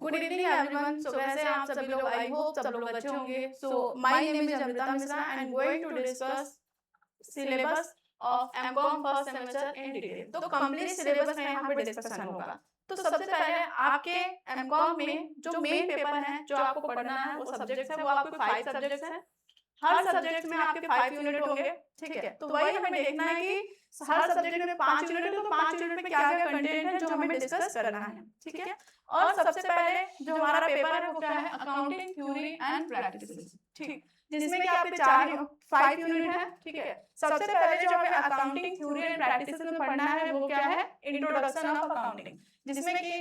Good evening everyone. सो वैसे आप सभी लोग, आई होप सब लोग अच्छे होंगे। So my name is Amrita Mishra and I am going to discuss syllabus of MCom first semester in detail. तो कंप्लीट सिलेबस में यहाँ पे डिस्कशन होगा। तो सबसे पहले आपके एमकॉम में जो मेन पेपर है जो आपको पढ़ना है वो सब्जेक्ट्स है, वो आपके 5 सब्जेक्ट्स हैं। हर सब्जेक्ट में आपके 5 यूनिट होंगे, ठीक है। तो वही हमें देखना है कि हर सब्जेक्ट में 5 यूनिट है, तो 5 यूनिट में क्या क्या कंटेंट है जो हमें डिस्कस करना है, ठीक है। और सबसे पहले जो हमारा पेपर है वो क्या है, अकाउंटिंग थ्योरी एंड प्रैक्टिसेस, ठीक, जिसमें कि आपके 5 यूनिट है, ठीक है। सबसे पहले जो हमें अकाउंटिंग थ्योरी एंड प्रैक्टिसेस में पढ़ना है वो क्या है, इंट्रोडक्शन ऑफ अकाउंटिंग, जिसमें कि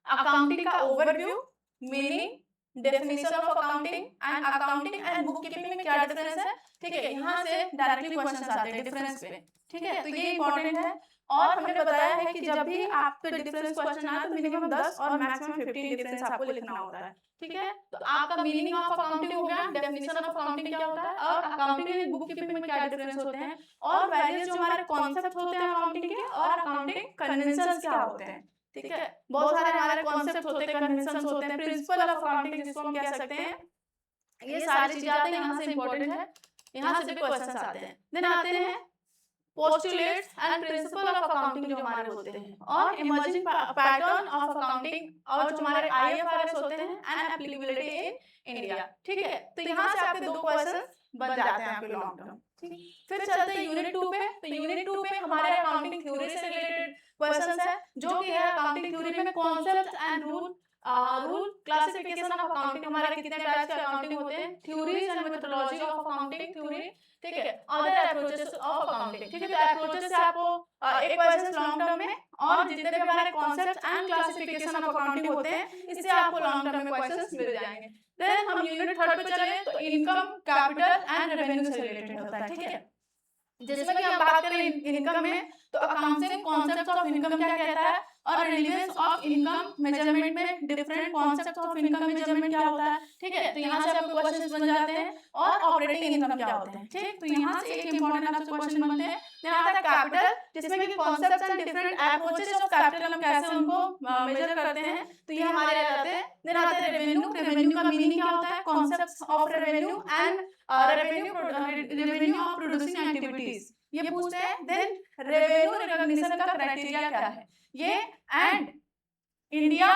अकाउंटिंग का overview, meaning, definition of accounting and accounting and book keeping में क्या डिफरेंस है, ठीक है। यहाँ से डायरेक्टली क्वेश्चंस आते हैं डिफरेंस पे, ठीक है। तो ये इंपॉर्टेंट है। और हमने बताया है कि जब भी आप पे डिफरेंस क्वेश्चन आए तो मिनिमम 10 और मैक्सिमम 15 डिफरेंस आपको लिखना होता है, ठीक है। तो आपका मीनिंग ऑफ अकाउंटिंग हो गया, डेफिनेशन ऑफ अकाउंटिंग क्या होता है, और अकाउंटिंग एंड बुक कीपिंग में क्या डिफरेंस होते हैं, और वेरियस जो हमारे कॉन्सेप्ट होते हैं अकाउंटिंग के, और अकाउंटिंग कन्वेंशंस क्या होते हैं, ठीक है। बहुत सारे हमारे कॉन्सेप्ट होते हैं, कन्वेंशंस होते हैं, प्रिंसिपल ऑफ अकाउंटिंग जिसको हम कह सकते हैं। ये सारी चीजें आते हैं, यहाँ से इंपॉर्टेंट है, यहाँ से भी क्वेश्चंस आते हैं। देन आते हैं postulates and principle of accounting जो हमारे होते हैं, और इमर्जिंग पैटर्न ऑफ अकाउंटिंग, और जो हमारे आईएफआरएस होते हैं एंड एप्लीकेबिलिटी इन इंडिया, ठीक है। तो यहाँ से आपके 2 क्वेश्चन बन जाते हैं आपके लॉन्ग टर्म, ठीक। फिर चलते हैं यूनिट 2 पे। तो यूनिट 2 पे हमारे अकाउंटिंग थ्योरी से रिलेटेड क्वेश्चंस है, जो कि है अकाउंटिंग थ्योरी में concept and rule classification of accounting, हमारे कितने टाइप्स के अकाउंटिंग होते हैं, theories and methodology of accounting theory, ठीक है। अदर अप्रोचेस ऑफ अकाउंटिंग, ठीक है। तो अप्रोचेस से आपको एक क्वेश्चन लॉन्ग टर्म में, और जितने भी हमारे concepts and classification of accounting होते हैं इससे आपको लॉन्ग टर्म में क्वेश्चंस मिल जाएंगे। देन हम यूनिट 3 पे चले तो इनकम, कैपिटल एंड रेवेन्यू से रिलेटेड होता है, ठीक है। जिसमें कि हम बात करें इनकम में, तो अकाउंटिंग कॉन्सेप्ट ऑफ इनकम क्या कहता है, और रिलेवेंस ऑफ इनकम मेजरमेंट में different concept of income measurement क्या होता है, ठीक है। तो यहाँ से आपके क्वेश्चंस बन जाते हैं, और ऑपरेटिंग इनकम क्या होते हैं, ठीक। तो यहाँ से एक इंपॉर्टेंट आपसे क्वेश्चन बनते हैं। देन आता है कैपिटल, जिसमें कि concepts and different approaches of capital, हम कैसे उनको मेजर करते हैं, तो ये हमारे आ जाते हैं। देन आता है रेवेन्यू, रेवेन्यू का मीनिंग क्या होता है, concepts of revenue and revenue of producing activities, ये पूछते हैं। देन रेवेन्यू रिकॉग्निशन का क्राइटेरिया क्या है, ये एंड इंडिया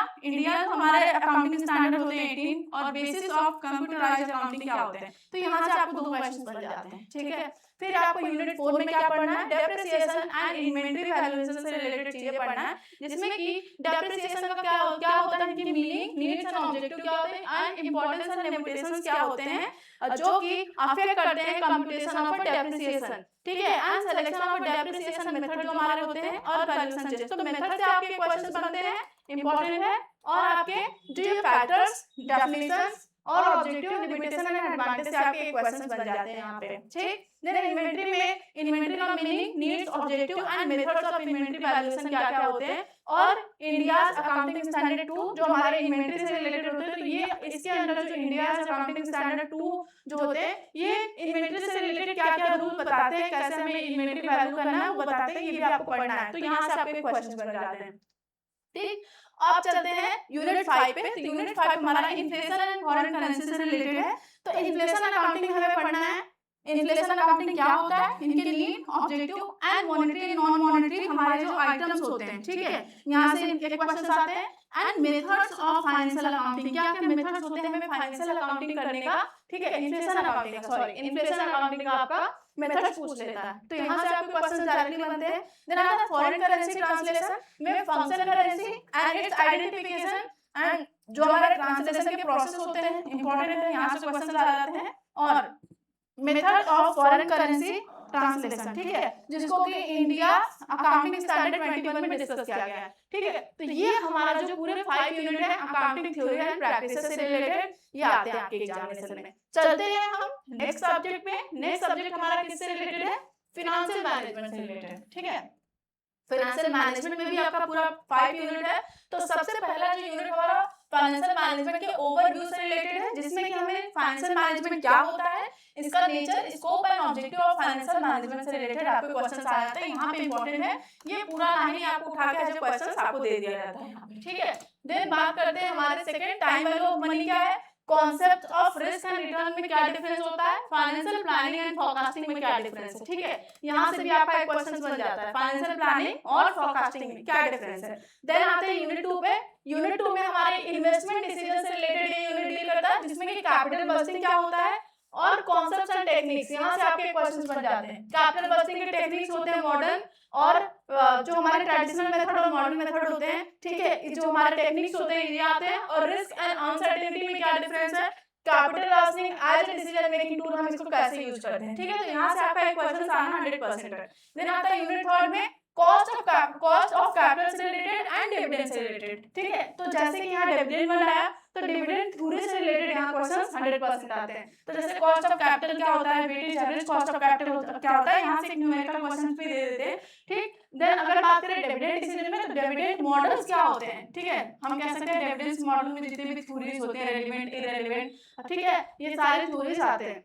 हमारे अकाउंटिंग स्टैंडर्ड होते हैं 18, और बेसिस ऑफ कंप्यूटराइज्ड अकाउंटिंग क्या होते हैं। तो यहाँ से आपको 2 क्वेश्चन बन जाते हैं, ठीक है। फिर आपको यूनिट 4 में क्या पढ़ना है, डेप्रिसिएशन एंड इन्वेंटरी वैल्यूएशन से रिलेटेड चीजें पढ़ना है, जिसमें कि डेप्रिसिएशन का क्या होता है, इनकी मीनिंग, नीड्स एंड ऑब्जेक्टिव क्या होते हैं, एंड इंपॉर्टेंस एंड लिमिटेशंस क्या होते हैं, जो कि अफेक्ट करते हैं कंप्यूटेशन ऑफ डेप्रिसिएशन, ठीक है। And selection of depreciation method जो हमारे होते हैं, और वैल्यूएशन चेंज। तो मेथड से आपके क्वेश्चंस बनते हैं, इंपॉर्टेंट है। और आपके जो ये फैक्टर्स, डेफिनेशंस और ऑब्जेक्टिव, लिमिटेशन एंड एडवांटेज से आपके क्वेश्चंस बन जाते हैं यहाँ पे, ठीक। देन इन्वेंटरी में, इन्वेंटरी का meaning, needs, objective and methods of inventory valuation क्या क्या होते हैं, और इंडियाज अकाउंटिंग स्टैंडर्ड 2 जो हमारे इन्वेंटरी से रिलेटेड होते हैं। तो ये इसके अंदर जो इंडियाज अकाउंटिंग स्टैंडर्ड 2 जो होते हैं, ये इन्वेंटरी से रिलेटेड क्या क्या रूल बताते हैं, कैसे हमें इन्वेंटरी वैल्यू करना है वो बताते हैं, ये भी आपको पढ़ना है। तो यहाँ से आपके क्वेश्चन बन जाते हैं, ठीक। अब चलते हैं यूनिट 5 पे। तो यूनिट 5 हमारा इन्फ्लेशन एंड फॉरेन करेंसी से रिलेटेड है। तो इन्फ्लेशन अकाउंटिंग हमें पढ़ना है। इन्फ्लेशन अकाउंटिंग क्या होता है, इनके need, objective and monetary non monetary हमारे जो आइटम्स होते हैं, ठीक है। यहाँ से इनके क्वेश्चंस आते हैं। And methods of financial accounting, क्या क्या मेथड्स होते हैं हमें फाइनेंशियल अकाउंटिंग करने का, ठीक है। इन्फ्लेशन अकाउंटिंग का, सॉरी, इन्फ्लेशन अकाउंटिंग का आपका मेथड्स पूछ लेता है। तो यहाँ से आपके क्वेश्चन डायरेक्टली बनते हैं। देन आता है फॉरेन करेंसी ट्रांसलेशन में function currency and it's identification, and जो हमारे ट्रांसलेशन के प्रोसेस होते हैं इंपॉर्टेंट है, यहाँ से क्वेश्चन आ जाते हैं। और method of foreign currency translation, ठीक है, जिसको कि इंडिया अकाउंटिंग स्टैंडर्ड 21 में डिस्कस किया गया है, ठीक है। तो ये हमारा जो पूरे 5 यूनिट है अकाउंटिंग थ्योरी एंड प्रैक्टिसेस से रिलेटेड, ये आते हैं आपके एग्जामिनेशन में। चलते हैं हम नेक्स्ट सब्जेक्ट पे। नेक्स्ट सब्जेक्ट हमारा किससे रिलेटेड है, फाइनेंशियल मैनेजमेंट से रिलेटेड, ठीक है। फाइनेंशियल मैनेजमेंट में भी आपका पूरा 5 यूनिट है। तो सबसे पहला जो यूनिट हमारा फाइनेंशियल मैनेजमेंट के ओवरव्यू से रिलेटेड है, जिसमें कि हमें फाइनेंशियल मैनेजमेंट क्या होता है, इसका nature, scope and objective of financial management से रिलेटेड आपके क्वेश्चंस आ जाते हैं। यहाँ पे इंपॉर्टेंट है, ये पूरा लाइन ही आपको उठा के एज क्वेश्चंस आपको दे दिया जाता है यहाँ पे, ठीक है। देन बात करते हैं हमारे second, time value of money क्या है, concept of risk and return में क्या डिफरेंस होता है, फाइनेंशियल प्लानिंग एंड फोरकास्टिंग में क्या डिफरेंस है, ठीक है। यहाँ से भी आपका एक क्वेश्चन बन जाता है, फाइनेंशियल प्लानिंग और फोरकास्टिंग में क्या डिफरेंस है। देन आते हैं यूनिट 2 पे। यूनिट 2 में हमारे इन्वेस्टमेंट डिसीजन से रिलेटेड ये यूनिट डील करता है, जिसमें कि कैपिटल बस्टिंग क्या होता है और कॉन्सेप्ट्स एंड टेक्निक्स, यहाँ से आपके क्वेश्चंस बन जाते हैं। कैपिटल बस्टिंग के टेक्निक्स होते हैं मॉडर्न और जो हमारे ट्रेडिशनल मेथड और मॉडर्न मेथड होते हैं, ठीक है। जो हमारे टेक्निक्स होते हैं ये आते हैं। और रिस्क एंड अनसर्टेनिटी में क्या डिफरेंस है, capital rationing as a decision making tool हम इसको कैसे यूज करते हैं, ठीक है। तो यहाँ से आपका एक क्वेश्चन आना 100% है। देन आता है यूनिट 3 में कॉस्ट ऑफ कैपिटल से रिलेटेड एंड डिविडेंड से रिलेटेड, ठीक है। तो जैसे कि यहाँ डिविडेंड बनाया तो डिविडेंड थ्योरी से रिलेटेड यहाँ क्वेश्चंस 100% आते हैं। तो जैसे कॉस्ट ऑफ कैपिटल क्या होता है, weightage average cost of capital क्या होता है, यहाँ से एक न्यूमेरिकल क्वेश्चन भी दे देते हैं, ठीक। देन अगर बात करें डिविडेंड डिसीजन में, तो डिविडेंड मॉडल्स क्या होते हैं, ठीक है। हम कह सकते हैं डिविडेंड मॉडल में जितने भी थ्योरीज होते हैं, रेलेवेंट, इररेलेवेंट, ठीक है, ये सारे थ्योरीज आते हैं।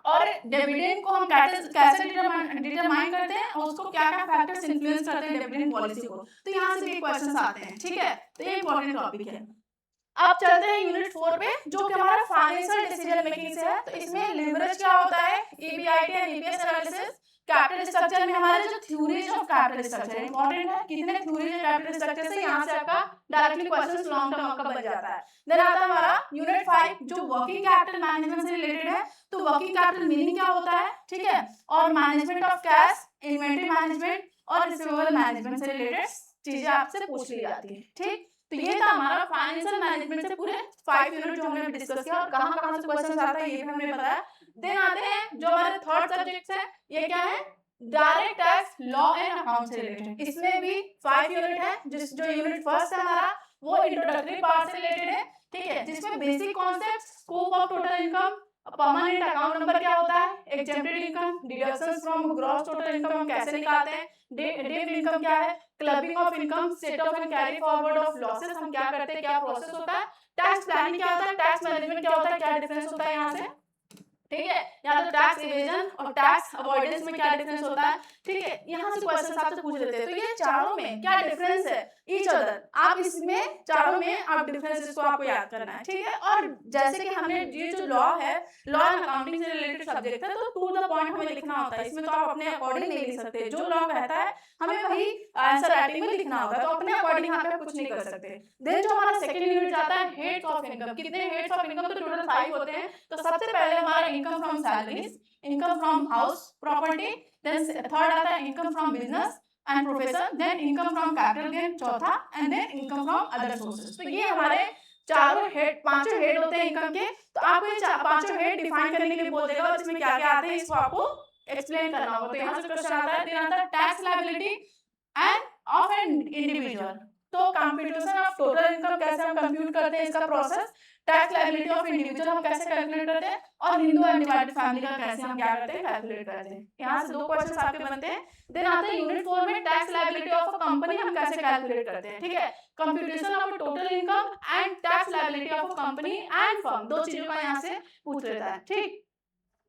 और डिविडेंड को हम कैसे डिटरमाइन करते हैं और उसको क्या क्या फैक्टर्स इन्फ्लुएंस करते हैं डिविडेंड पॉलिसी को, तो यहाँ से भी क्वेश्चंस आते हैं, ठीक है। तो ये इंपॉर्टेंट टॉपिक है। अब चलते हैं यूनिट 4 पे, जो कि हमारा फाइनेंशियल डिसीजन मेकिंग से है। तो इसमें लिवरेज क्या होता है, EBIT and EPS analysis, capital structure में हमारे जो थ्योरीज ऑफ कैपिटल स्ट्रक्चर है, इंपॉर्टेंट है, कितने थ्योरीज है कैपिटल स्ट्रक्चर से, यहाँ से आपका डायरेक्टली क्वेश्चंस लॉन्ग टर्म आपका बन जाता है। देन आता है हमारा यूनिट 5, जो वर्किंग कैपिटल मैनेजमेंट से रिलेटेड है। तो वर्किंग कैपिटल मीनिंग क्या होता है, ठीक है, और management of cash, inventory management और रिसीवेबल मैनेजमेंट से रिलेटेड चीजें आपसे पूछ ली जाती है, ठीक। तो ये था हमारा फाइनेंशियल मैनेजमेंट से पूरे 5 यूनिट जो हमने डिस्कस किया और कहां-कहां से क्वेश्चंस आता है ये भी हमने बताया। देन आते हैं जो हमारे थर्ड सब्जेक्ट है, ये क्या है, direct tax law and account से रिलेटेड। इसमें भी 5 यूनिट है, जो यूनिट फर्स्ट है हमारा वो इंट्रोडक्टरी पार्ट से रिलेटेड है, ठीक है, जिसमें basic concept, scope of total income, permanent account number क्या होता है, exempted income, deductions from gross total income हम कैसे निकालते हैं, डेट इनकम क्या है, clubbing of income, set of and carry forward of losses हम क्या करते हैं, क्या प्रोसेस होता है, टैक्स प्लानिंग क्या होता है, टैक्स मैनेजमेंट क्या होता है, क्या डिफरेंस होता है यहाँ से, ठीक है। या तो टैक्स इवेजन और टैक्स अवॉइडेंस में क्या डिफरेंस होता है, ठीक है। यहाँ से क्वेश्चन आपसे पूछ लेते हैं। तो ये चारों में क्या डिफरेंस है ईच अदर, आप इसमें चारों में आप डिफरेंसेस को आपको याद करना है, ठीक है। और जैसे कि हमने ये जो लॉ है, लॉ एंड अकाउंटिंग से रिलेटेड सब्जेक्ट है, तो टू द पॉइंट हमें लिखना होता है। इसमें तो आप अपने अकॉर्डिंग नहीं लिख सकते, जो लॉ कहता है हमें वही आंसर राइटिंग में लिखना होगा, तो अपने अकॉर्डिंग यहाँ पे कुछ नहीं कर सकते। देन जो हमारा सेकंड यूनिट जाता है हेड्स ऑफ इनकम, कितने हेड्स ऑफ इनकम, तो टोटल 5 होते हैं। तो सबसे पहले हमारा income from salaries, income from house property, then third आता है income from business and profession, then income from capital gain चौथा, and then income from other sources. तो ये हमारे चारों हेड, पांचों हेड होते हैं इनकम के। तो आपको ये पांचों हेड डिफाइन करने के लिए बोल देगा और इसमें क्या क्या आते हैं इसको आपको एक्सप्लेन करना होगा। तो यहाँ से क्वेश्चन आता है, देन आता है tax liability end of an individual. तो कंप्यूटेशन ऑफ टोटल इनकम कैसे हम कंप्यूट करते हैं, इसका process, tax liability of individual हम कैसे कैलकुलेट करते हैं, और हिंदू अनडिवाइडेड फैमिली का कैसे हम क्या करते हैं, कैलकुलेट करते हैं। यहाँ से 2 क्वेश्चंस आपके बनते हैं। देन आता है यूनिट 4 में tax liability of a company हम कैसे कैलकुलेट करते हैं, ठीक है, computation of total income and tax liability of a company and firm, 2 चीजों का यहाँ से पूछ लेता है, ठीक।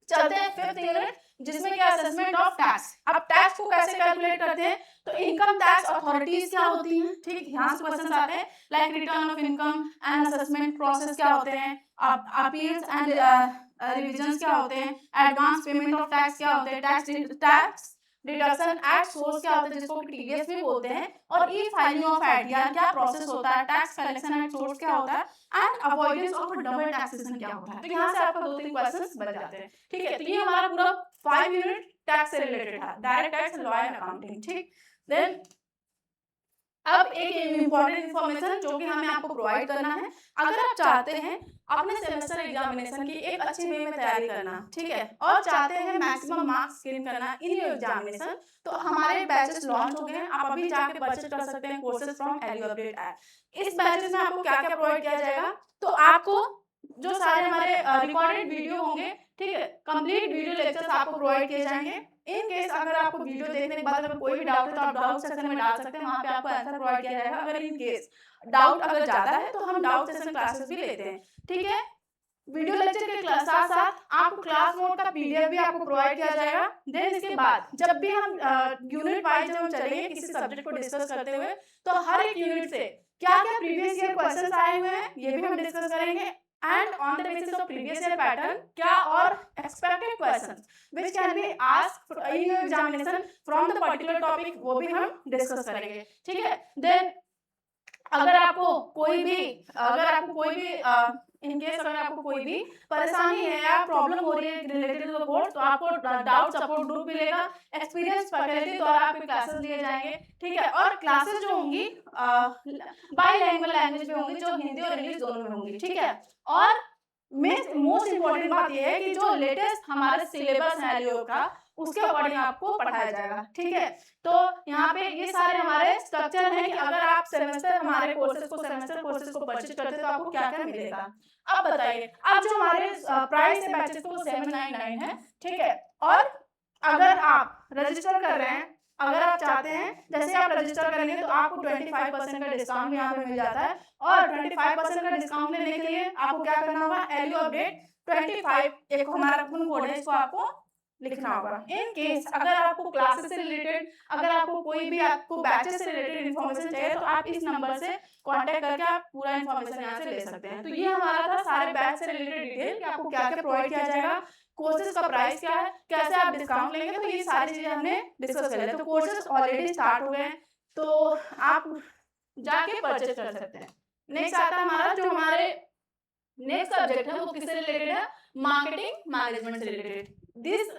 चलते हैं फिफ्थ यूनिट, जिसमें क्या असेसमेंट ऑफ टैक्स। अब टैक्स को कैसे कैलकुलेट करते हैं, तो इनकम टैक्स अथॉरिटीज क्या होती हैं, ठीक, यहाँ से क्वेश्चंस आते हैं, like return of income and assessment process क्या होते हैं, अपील्स एंड रिविजन्स क्या होते हैं, एडवांस पेमेंट ऑफ टैक्स क्या होते हैं, टैक्स डिडक्शन एट सोर्स क्या होता है, जिसको टीडीएस भी बोलते हैं, और ई फाइलिंग ऑफ आईटीआर क्या प्रोसेस होता है, टैक्स कलेक्शन एट सोर्स क्या होता है, and avoidance of double taxation क्या होता है। तो यहाँ से आपका 2-3 क्वेश्चंस बन जाते हैं, ठीक है। तो ये हमारा पूरा 5 यूनिट टैक्स से रिलेटेड है, direct tax, law and accounting, ठीक। देन अब एक इम्पोर्टेंट इन्फॉर्मेशन जो कि हमें आपको प्रोवाइड करना है, अगर आप चाहते हैं अपने सेमेस्टर एग्जामिनेशन की एक अच्छी वे में तैयारी करना, ठीक है, और चाहते हैं मैक्सिमम मार्क्स गेन करना इन योर एग्जामिनेशन, तो हमारे बैचेस लॉन्च हो गए हैं। आप अभी जाके परचेज कर सकते हैं कोर्सेज फ्रॉम एलियो अपडेट ऐप। इस बैचेस में आपको क्या क्या प्रोवाइड किया जाएगा, तो आपको जो सारे हमारे रिकॉर्डेड वीडियो होंगे, ठीक है, कंप्लीट वीडियो लेक्चर्स आपको प्रोवाइड किए जाएंगे। इन केस अगर आपको वीडियो देखने के बाद अगर कोई भी डाउट है तो आप डाउट सेक्शन में डाल सकते हैं, वहाँ पे आपको आंसर प्रोवाइड किया जाएगा। अगर इन केस डाउट अगर ज्यादा है तो हम डाउट सेशन क्लासेस भी लेते हैं, ठीक है। वीडियो लेक्चर के साथ साथ आपको क्लास नोट का पीडीएफ भी आपको प्रोवाइड किया जाएगा। देन इसके बाद जब भी हम यूनिट वाइज जब हम चलेंगे किसी सब्जेक्ट को डिस्कस करते हुए, तो हर एक यूनिट से क्या क्या प्रीवियस ईयर क्वेश्चंस आए हुए हैं ये भी हम डिस्कस करेंगे, and on the basis of previous year pattern क्या और expected questions which can be asked in your examination from the particular topic, वो भी हम डिस्कस करेंगे, ठीक है। देन अगर आपको कोई भी इन केस अगर आपको कोई भी परेशानी है या प्रॉब्लम हो रही है रिलेटेड टू द कोर्स, तो आपको डाउट सपोर्ट ग्रुप मिलेगा, एक्सपीरियंस फैकल्टी द्वारा आपके क्लासेस लिए जाएंगे, ठीक है। और क्लासेस जो होंगी बाईलैंग्वेज लैंग्वेज में होंगी, जो हिंदी और इंग्लिश दोनों में होंगी, ठीक है। और मोस्ट इम्पोर्टेंट बात यह है कि जो लेटेस्ट हमारे सिलेबस है लियो का, उसके अकॉर्डिंग आपको पढ़ाया जाएगा, ठीक है। तो यहाँ पे ये सारे हमारे स्ट्रक्चर हैं कि अगर आप सेमेस्टर हमारे कोर्सेज को परचेज करते हैं तो आपको क्या क्या मिलेगा। अब बताइए, अब जो हमारे प्राइस है बैचेस को 799 है, ठीक है। और अगर आप रजिस्टर कर रहे हैं, अगर आप चाहते हैं जैसे आप रजिस्टर करेंगे तो आपको 25% का डिस्काउंट यहाँ पे मिल जाता है, और 25% का डिस्काउंट लेने के लिए आपको क्या करना होगा, एलयू अपडेट 25 एक हमारा कोड है, इसको आपको लिखना होगा। इन केस अगर आपको क्लासेस से रिलेटेड, अगर आपको कोई भी आपको बैचेस से रिलेटेड इन्फॉर्मेशन चाहिए तो आप इस नंबर से कांटेक्ट करके आप पूरा इन्फॉर्मेशन यहाँ से ले सकते हैं। तो ये हमारा था सारे बैच से रिलेटेड डिटेल कि आपको क्या क्या प्रोवाइड किया जाएगा, कोर्सेज का प्राइस क्या है, कैसे आप डिस्काउंट लेंगे, तो ये सारी चीजें हमने डिस्कस कर लिया। तो कोर्सेज ऑलरेडी स्टार्ट हो गए, तो आप जाके परचेज कर सकते हैं। नेक्स्ट आता है हमारा, जो हमारे नेक्स्ट सब्जेक्ट है वो किससे रिलेटेड है, मार्केटिंग मैनेजमेंट से related. This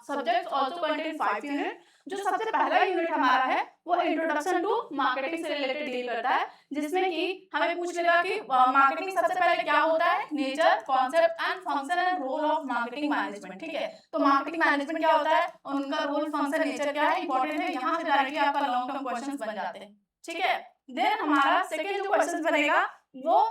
subject also contain 5 unit. जो सबसे पहला यूनिट हमारा है वो इंट्रोडक्शन टू मार्केटिंग से रिलेटेड डील करता है, जिसमें कि हमें पूछ लेगा कि मार्केटिंग सबसे पहले क्या होता है, nature, concept and function and role of marketing management, ठीक है। तो मार्केटिंग मैनेजमेंट क्या होता है, उनका रोल, फंक्शन, नेचर क्या है, इंपॉर्टेंट है, यहाँ से डायरेक्टली आपका लॉन्ग टर्म क्वेश्चंस बन जाते हैं, ठीक है। देन हमारा सेकंड जो क्वेश्चन बनेगा वो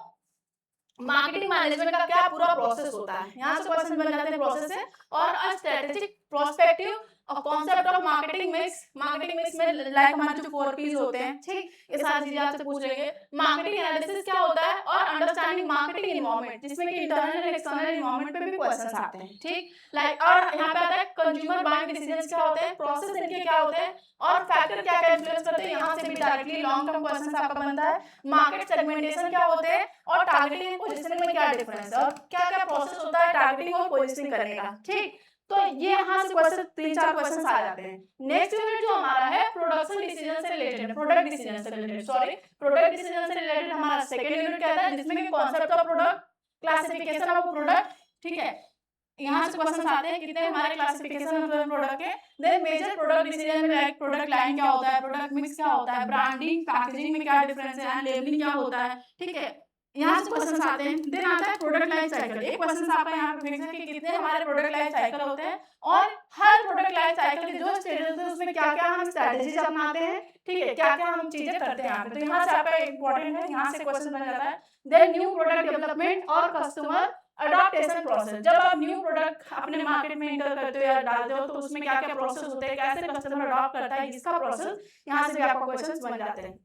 मार्केटिंग मैनेजमेंट का क्या पूरा प्रोसेस होता है, यहाँ से क्वेश्चन बन जाते हैं प्रोसेस से, और अ स्ट्रेटेजिक प्रोस्पेक्टिव और कॉन्सेप्ट ऑफ मार्केटिंग मिक्स में लाइक हमारे जो 4 P's होते हैं, ठीक, ये सारी चीजें आपसे पूछ लेंगे। मार्केटिंग एनालिसिस क्या होता है, और अंडरस्टैंडिंग मार्केटिंग एनवायरनमेंट, जिसमें कि इंटरनल एंड एक्सटर्नल एनवायरनमेंट पे भी क्वेश्चंस आते हैं, ठीक, लाइक। और यहाँ पे आता है कंज्यूमर बाइंग डिसीजंस क्या होते हैं, प्रोसेस इनके क्या होते हैं, और फैक्टर क्या क्या इन्फ्लुएंस करते हैं, यहाँ से भी डायरेक्टली लॉन्ग टर्म क्वेश्चंस आपका बनता है। मार्केट सेगमेंटेशन क्या होते हैं, और टारगेटिंग एंड पोजीशनिंग में क्या डिफरेंस है, और क्या क्या प्रोसेस होता है टारगेटिंग और पोजीशनिंग करने का, ठीक। तो ये यहाँ से क्वेश्चन 3-4 क्वेश्चन आ जाते हैं। नेक्स्ट यूनिट जो हमारा है प्रोडक्शन डिसीजन से रिलेटेड है, प्रोडक्ट डिसीजन से रिलेटेड हमारा सेकंड यूनिट कहता है, जिसमें कि concept of product, classification of product, ठीक है। यहाँ से क्वेश्चन आते हैं कितने हमारे क्लासिफिकेशन ऑफ प्रोडक्ट के। देन मेजर प्रोडक्ट डिसीजन में लाइक प्रोडक्ट लाइन क्या होता है, प्रोडक्ट मिक्स क्या होता है, ब्रांडिंग, पैकेजिंग में क्या डिफरेंस है, एंड लेबलिंग क्या होता है, ठीक है। यहाँ से क्वेश्चन आते हैं। देन आता है प्रोडक्ट लाइफ साइकिल। एक क्वेश्चन आपका यहाँ पे देख सकते हैं कि कितने हमारे प्रोडक्ट लाइफ साइकिल होते हैं, और हर प्रोडक्ट लाइफ साइकिल के जो स्टेजेस होते हैं उसमें क्या क्या हम स्ट्रेटेजीज अपनाते हैं, ठीक है, क्या क्या हम चीजें करते हैं यहाँ पे। तो यहाँ से आपका इंपॉर्टेंट है, यहाँ से क्वेश्चन बन जाता है। देन न्यू प्रोडक्ट डेवलपमेंट और कस्टमर अडॉप्टेशन प्रोसेस। जब आप न्यू प्रोडक्ट अपने मार्केट में इंटर करते हो या डालते हो तो उसमें क्या क्या प्रोसेस होते हैं, कैसे कस्टमर अडॉप्ट करता है, इसका प्रोसेस यहाँ से भी आपका क्वेश्चन बन जाते हैं।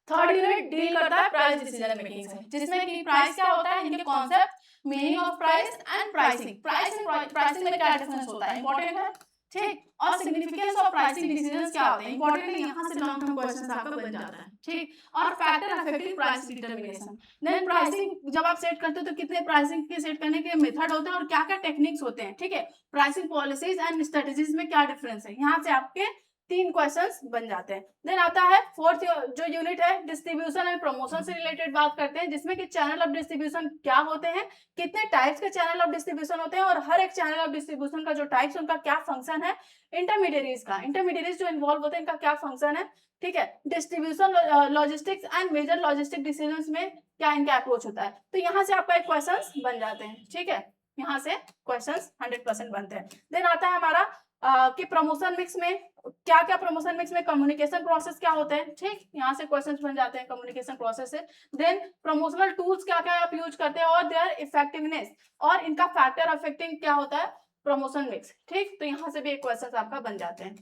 थर्ड यूनिट डील करता है प्राइस डिसीजन मेकिंग से, जिसमें कि प्राइस क्या होता है, इनके concept, meaning of price and pricing. Pricing में क्या डिफरेंस होता है, इंपॉर्टेंट है, ठीक। और सिग्निफिकेंस ऑफ प्राइसिंग डिसीजंस क्या होते हैं, इंपॉर्टेंट है, यहाँ से लॉन्ग टर्म क्वेश्चंस आपका बन जाता है, ठीक। और factor affecting price determination. Then pricing जब आप सेट करते हो तो कितने प्राइसिंग के सेट करने के मेथड होते हैं और क्या क्या टेक्निक्स होते हैं, ठीक है। प्राइसिंग पॉलिसीज एंड स्ट्रेटजीज में क्या डिफरेंस है, यहाँ से आपके 3 क्वेश्चंस बन जाते हैं। देन आता है फोर्थ जो यूनिट है डिस्ट्रीब्यूशन एंड प्रमोशन से रिलेटेड बात करते हैं, जिसमें कि चैनल ऑफ डिस्ट्रीब्यूशन क्या होते हैं, कितने टाइप्स के चैनल ऑफ डिस्ट्रीब्यूशन होते हैं, और हर एक चैनल ऑफ डिस्ट्रीब्यूशन का जो टाइप्स उनका क्या फंक्शन है, इंटरमीडिएरीज जो इन्वॉल्व होते हैं इनका क्या फंक्शन है, ठीक है। Distribution logistics and major logistic decisions में क्या इनका अप्रोच होता है। तो यहाँ से आपका एक क्वेश्चन बन जाते हैं, ठीक है, यहाँ से क्वेश्चन 100% बनते हैं। देन आता है हमारा कि प्रमोशन मिक्स में क्या क्या, प्रमोशन मिक्स में कम्युनिकेशन प्रोसेस क्या होते हैं, ठीक, यहाँ से क्वेश्चंस बन जाते हैं कम्युनिकेशन प्रोसेस से। देन प्रमोशनल टूल्स क्या क्या आप यूज करते हैं और देयर इफेक्टिवनेस, और इनका फैक्टर अफेक्टिंग क्या होता है, प्रमोशन मिक्स, ठीक। तो यहाँ से भी एक क्वेश्चन आपका बन जाते हैं।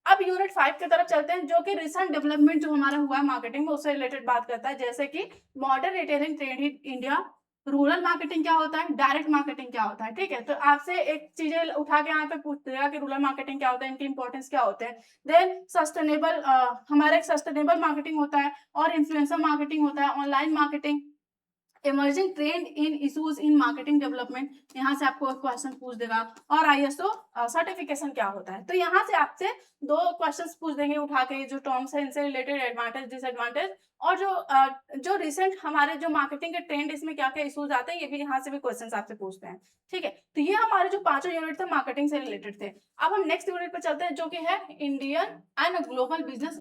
अब यूनिट 5 की तरफ चलते हैं, जो कि रिसेंट डेवलपमेंट जो हमारा हुआ है मार्केटिंग में, उससे रिलेटेड बात करता है, जैसे कि modern retailing trend in India, rural marketing क्या होता है, डायरेक्ट मार्केटिंग क्या होता है, ठीक है। तो आपसे एक चीजें उठा के यहाँ पे पूछ देगा कि रूरल मार्केटिंग क्या होता है, इनकी इंपॉर्टेंस क्या होते हैं। देन सस्टेनेबल, हमारा एक सस्टेनेबल मार्केटिंग होता है, और इन्फ्लुएंसर मार्केटिंग होता है, online marketing, emerging trend in issues in marketing development, यहाँ से आपको क्वेश्चन पूछ देगा, और आईएसओ सर्टिफिकेशन क्या होता है। तो यहाँ से आपसे दो क्वेश्चंस पूछ देंगे उठा के, जो टर्म्स है इनसे रिलेटेड, एडवांटेज डिसएडवांटेज, और जो रिसेंट हमारे जो मार्केटिंग के ट्रेंड, इसमें क्या क्या इशूज आते हैं, ये भी यहाँ से भी क्वेश्चंस आपसे पूछते हैं, ठीक है। तो ये हमारे जो पांचों यूनिट थे मार्केटिंग से रिलेटेड थे। अब हम नेक्स्ट यूनिट पे चलते हैं, जो कि है इंडियन एंड ग्लोबल बिजनेस।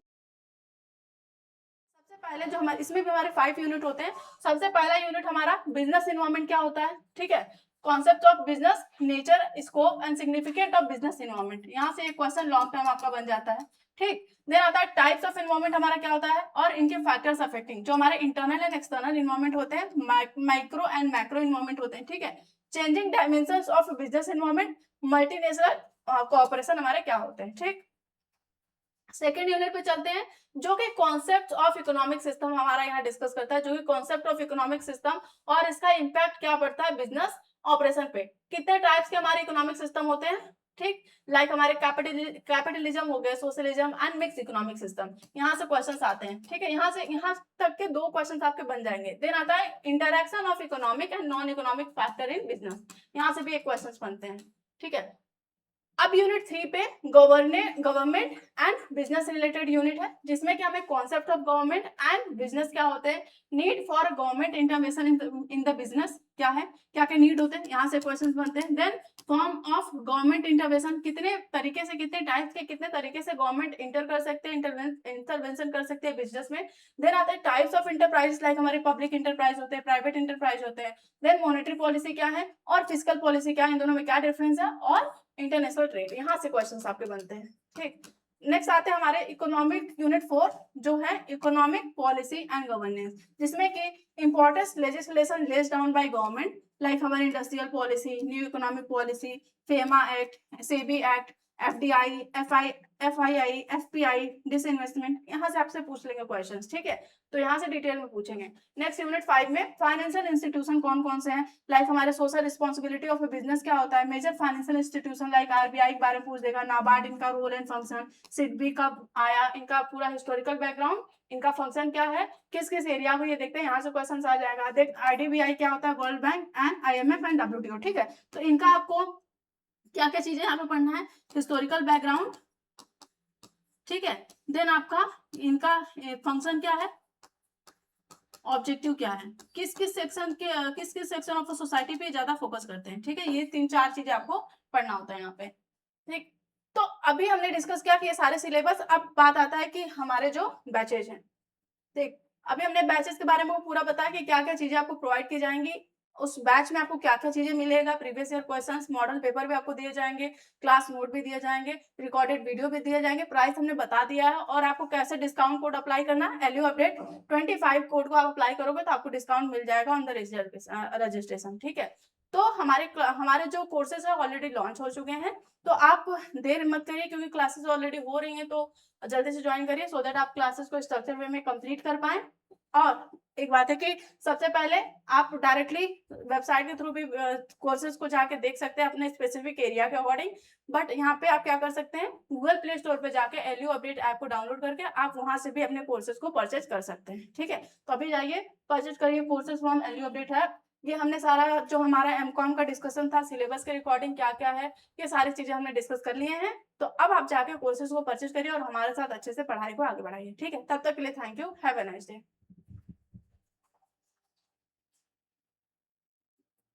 पहले जो हमारे इसमें भी हमारे 5 यूनिट होते हैं। सबसे पहला यूनिट हमारा बिजनेस एनवायरनमेंट क्या होता है, ठीक है। Concept of business, nature, scope and significant of business environment, यहाँ से एक क्वेश्चन लॉन्ग टर्म आपका बन जाता है, ठीक। देन आता है टाइप्स ऑफ एनवायरनमेंट हमारा क्या होता है, और इनके फैक्टर्स अफेक्टिंग, जो हमारे इंटरनल एंड एक्सटर्नल एनवायरनमेंट होते हैं, माइक्रो एंड मैक्रो एनवायरनमेंट होते हैं, ठीक है। Changing dimensions of business environment, multinational cooperation हमारे क्या होते हैं, ठीक। सेकेंड यूनिट पे चलते हैं, जो कि कॉन्सेप्ट ऑफ इकोनॉमिक सिस्टम हमारा यहाँ डिस्कस करता है, जो कि कॉन्सेप्ट ऑफ इकोनॉमिक सिस्टम और इसका इम्पैक्ट क्या पड़ता है बिजनेस ऑपरेशन पे। कितने टाइप्स के हमारे इकोनॉमिक सिस्टम होते हैं, ठीक। लाइक हमारे कैपिटलिज्म हो गए, socialism and mix economic system, यहाँ से क्वेश्चंस आते हैं, ठीक है। यहाँ तक के दो क्वेश्चंस आपके बन जाएंगे। देन आता है interaction of economic and non economic factor in business, यहाँ से भी एक क्वेश्चन बनते हैं, ठीक है। अब यूनिट 3 पे government and business related unit है, जिसमें कि हमें concept of government and business क्या होते हैं, need for government intervention in the business क्या है, क्या क्या नीड होते हैं, यहाँ से क्वेश्चंस बनते हैं। Then form of government intervention, कितने तरीके से, कितने टाइप्स के, कितने तरीके से गवर्नमेंट इंटर कर सकते हैं, इंटरवेंशन कर सकते हैं बिजनेस में। देन आता है टाइप्स ऑफ इंटरप्राइज, लाइक हमारे पब्लिक इंटरप्राइज होते हैं, प्राइवेट इंटरप्राइज होते हैं। देन मॉनेटरी पॉलिसी क्या है, और फिजिकल पॉलिसी क्या है, इन दोनों में क्या डिफरेंस है, और इंटरनेशनल ट्रेड, यहाँ से क्वेश्चंस आपके बनते हैं, ठीक। नेक्स्ट आते हैं हमारे इकोनॉमिक यूनिट 4, जो है इकोनॉमिक पॉलिसी एंड गवर्नेंस, जिसमें कि important legislation lays down by government, like हमारी industrial policy, new economic policy, FEMA act, SEBI act, FDI, FII, FPI, disinvestment, यहाँ से आपसे पूछ लेंगे क्वेश्चंस, ठीक है। तो यहाँ से डिटेल में पूछेंगे। नेक्स्ट यूनिट 5 में फाइनेंशियल इंस्टीट्यूशन कौन कौन से हैं, लाइक हमारे सोशल रिस्पॉन्सिबिलिटी ऑफ बिजनेस क्या होता है, major financial institution like RBI के बारे में पूछ देगा, नाबार्ड, इनका रोल एंड फंक्शन, सिडबी कब आया, इनका पूरा हिस्टोरिकल बैकग्राउंड, इनका फंक्शन क्या है, किस किस एरिया को ये देखते हैं, यहाँ से क्वेश्चन आ जाएगा। देख आईडीबीआई क्या होता है, world bank and IMF and WTO, ठीक है। तो इनका आपको क्या क्या चीजें यहाँ पे पढ़ना है, हिस्टोरिकल बैकग्राउंड, ठीक है। देन आपका इनका फंक्शन क्या है, ऑब्जेक्टिव क्या है, किस किस सेक्शन ऑफ सोसाइटी पे ज्यादा फोकस करते हैं, ठीक है। ये 3-4 चीजें आपको पढ़ना होता है यहाँ पे, ठीक। तो अभी हमने डिस्कस किया कि ये सारे सिलेबस। अब बात आता है कि हमारे जो बैचेज हैं, देख अभी हमने बैचेस के बारे में पूरा बताया कि क्या क्या चीजें आपको प्रोवाइड की जाएंगी, उस बैच में आपको क्या क्या चीजें मिलेगा, previous year questions, model paper भी आपको दिए जाएंगे, क्लास नोट भी दिए जाएंगे, रिकॉर्डेड वीडियो भी दिए जाएंगे, प्राइस हमने बता दिया है, और आपको कैसे डिस्काउंट कोड अप्लाई करना है, एलयू अपडेट 25 कोड को आप अप्लाई करोगे तो आपको डिस्काउंट मिल जाएगा ऑन द रजिस्ट्रेशन, ठीक है। तो हमारे जो कोर्सेज है ऑलरेडी लॉन्च हो चुके हैं, तो आप देर मत करिए, क्योंकि क्लासेस ऑलरेडी हो रही हैं, तो जल्दी से ज्वाइन करिए, सो दैट आप क्लासेस को स्ट्रक्चर वे में कंप्लीट कर पाए। और एक बात है कि सबसे पहले आप डायरेक्टली वेबसाइट के थ्रू भी कोर्सेज को जाके देख सकते हैं अपने स्पेसिफिक एरिया के अकॉर्डिंग, बट यहाँ पे आप क्या कर सकते हैं, गूगल प्ले स्टोर पे जाके एलयू अपडेट ऐप को डाउनलोड करके आप वहां से भी अपने कोर्सेज को परचेज कर सकते हैं, ठीक है। तो अभी जाइए परचेज करिए courses from LU update app. ये हमने सारा जो हमारा एमकॉम का डिस्कशन था, सिलेबस के रिकॉर्डिंग क्या क्या है, ये सारी चीजें हमने डिस्कस कर लिए हैं। तो अब आप जाके कोर्सेज को परचेज करिए और हमारे साथ अच्छे से पढ़ाई को आगे बढ़ाइए, ठीक है। तब तक के लिए thank you, have a nice day.